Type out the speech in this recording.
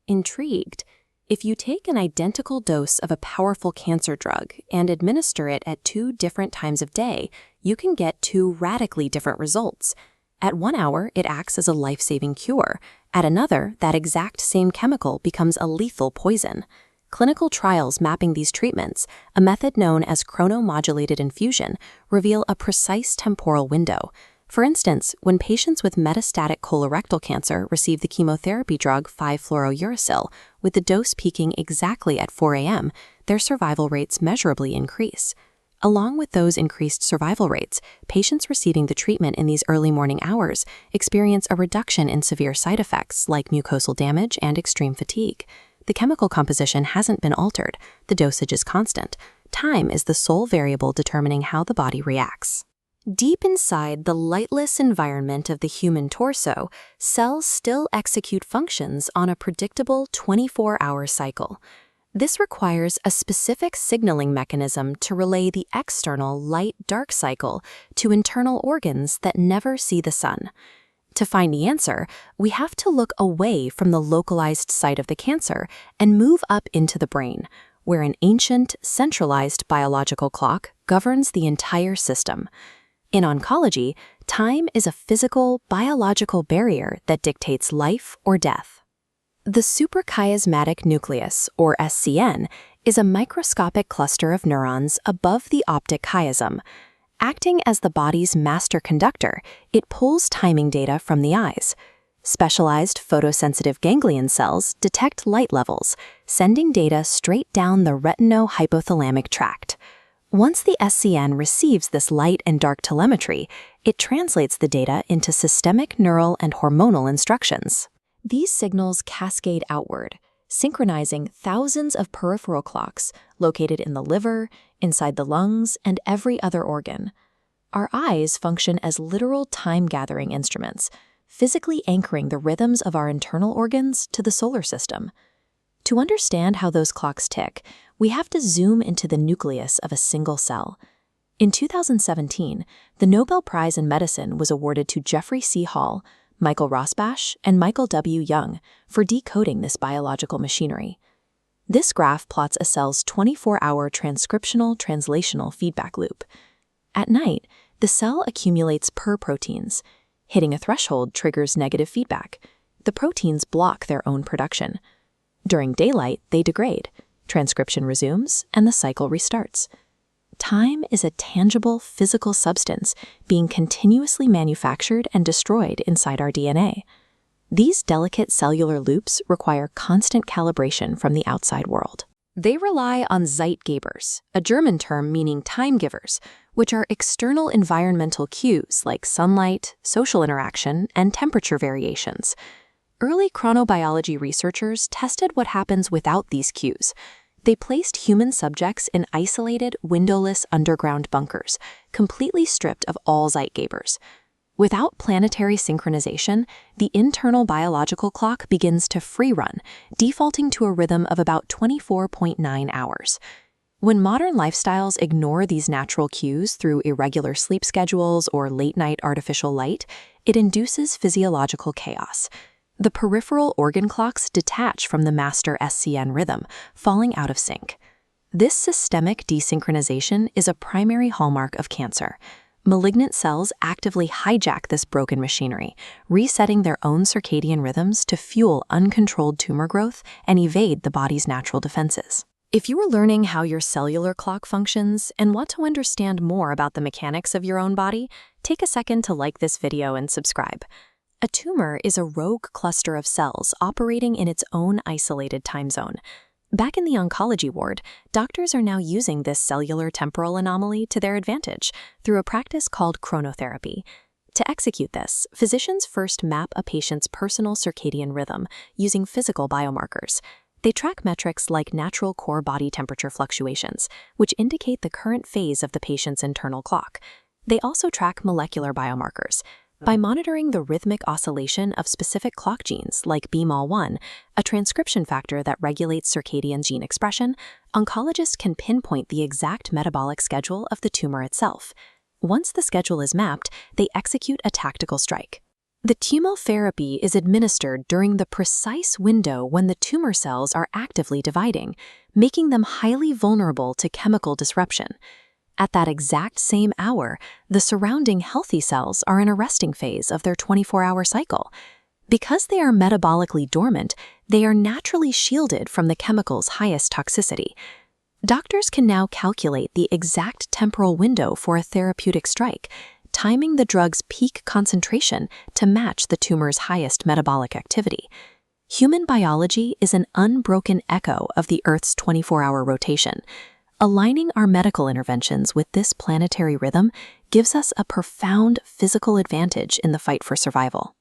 Intrigued? If you take an identical dose of a powerful cancer drug and administer it at 2 different times of day, you can get 2 radically different results. At 1 hour, it acts as a life-saving cure. At another, that exact same chemical becomes a lethal poison. Clinical trials mapping these treatments, a method known as chronomodulated infusion, reveal a precise temporal window. For instance, when patients with metastatic colorectal cancer receive the chemotherapy drug 5-fluorouracil, with the dose peaking exactly at 4 a.m., their survival rates measurably increase. Along with those increased survival rates, patients receiving the treatment in these early morning hours experience a reduction in severe side effects like mucosal damage and extreme fatigue. The chemical composition hasn't been altered, the dosage is constant. Time is the sole variable determining how the body reacts. Deep inside the lightless environment of the human torso, cells still execute functions on a predictable 24-hour cycle. This requires a specific signaling mechanism to relay the external light-dark cycle to internal organs that never see the sun. To find the answer, we have to look away from the localized site of the cancer and move up into the brain, where an ancient, centralized biological clock governs the entire system. In oncology, time is a physical, biological barrier that dictates life or death. The suprachiasmatic nucleus, or SCN, is a microscopic cluster of neurons above the optic chiasm. Acting as the body's master conductor, it pulls timing data from the eyes. Specialized photosensitive ganglion cells detect light levels, sending data straight down the retino-hypothalamic tract. Once the SCN receives this light and dark telemetry, it translates the data into systemic neural and hormonal instructions. These signals cascade outward, synchronizing thousands of peripheral clocks located in the liver, inside the lungs, and every other organ. Our eyes function as literal time-gathering instruments, physically anchoring the rhythms of our internal organs to the solar system. To understand how those clocks tick, we have to zoom into the nucleus of a single cell. In 2017, the Nobel Prize in Medicine was awarded to Jeffrey C. Hall, Michael Rosbash, and Michael W. Young for decoding this biological machinery. This graph plots a cell's 24-hour transcriptional-translational feedback loop. At night, the cell accumulates proteins. Hitting a threshold triggers negative feedback. The proteins block their own production. During daylight, they degrade. Transcription resumes, and the cycle restarts. Time is a tangible physical substance being continuously manufactured and destroyed inside our DNA. These delicate cellular loops require constant calibration from the outside world. They rely on Zeitgebers, a German term meaning time givers, which are external environmental cues like sunlight, social interaction, and temperature variations. Early chronobiology researchers tested what happens without these cues. They placed human subjects in isolated, windowless underground bunkers, completely stripped of all Zeitgebers. Without planetary synchronization, the internal biological clock begins to free-run, defaulting to a rhythm of about 24.9 hours. When modern lifestyles ignore these natural cues through irregular sleep schedules or late-night artificial light, it induces physiological chaos. The peripheral organ clocks detach from the master SCN rhythm, falling out of sync. This systemic desynchronization is a primary hallmark of cancer. Malignant cells actively hijack this broken machinery, resetting their own circadian rhythms to fuel uncontrolled tumor growth and evade the body's natural defenses. If you are learning how your cellular clock functions and want to understand more about the mechanics of your own body, take a second to like this video and subscribe. A tumor is a rogue cluster of cells operating in its own isolated time zone. Back in the oncology ward, doctors are now using this cellular temporal anomaly to their advantage through a practice called chronotherapy. To execute this, physicians first map a patient's personal circadian rhythm using physical biomarkers. They track metrics like natural core body temperature fluctuations, which indicate the current phase of the patient's internal clock. They also track molecular biomarkers. By monitoring the rhythmic oscillation of specific clock genes like BMAL1, a transcription factor that regulates circadian gene expression, oncologists can pinpoint the exact metabolic schedule of the tumor itself. Once the schedule is mapped, they execute a tactical strike. The chemotherapy is administered during the precise window when the tumor cells are actively dividing, making them highly vulnerable to chemical disruption. At that exact same hour, the surrounding healthy cells are in a resting phase of their 24-hour cycle. Because they are metabolically dormant, they are naturally shielded from the chemical's highest toxicity. Doctors can now calculate the exact temporal window for a therapeutic strike, timing the drug's peak concentration to match the tumor's highest metabolic activity. Human biology is an unbroken echo of the Earth's 24-hour rotation. Aligning our medical interventions with this planetary rhythm gives us a profound physical advantage in the fight for survival.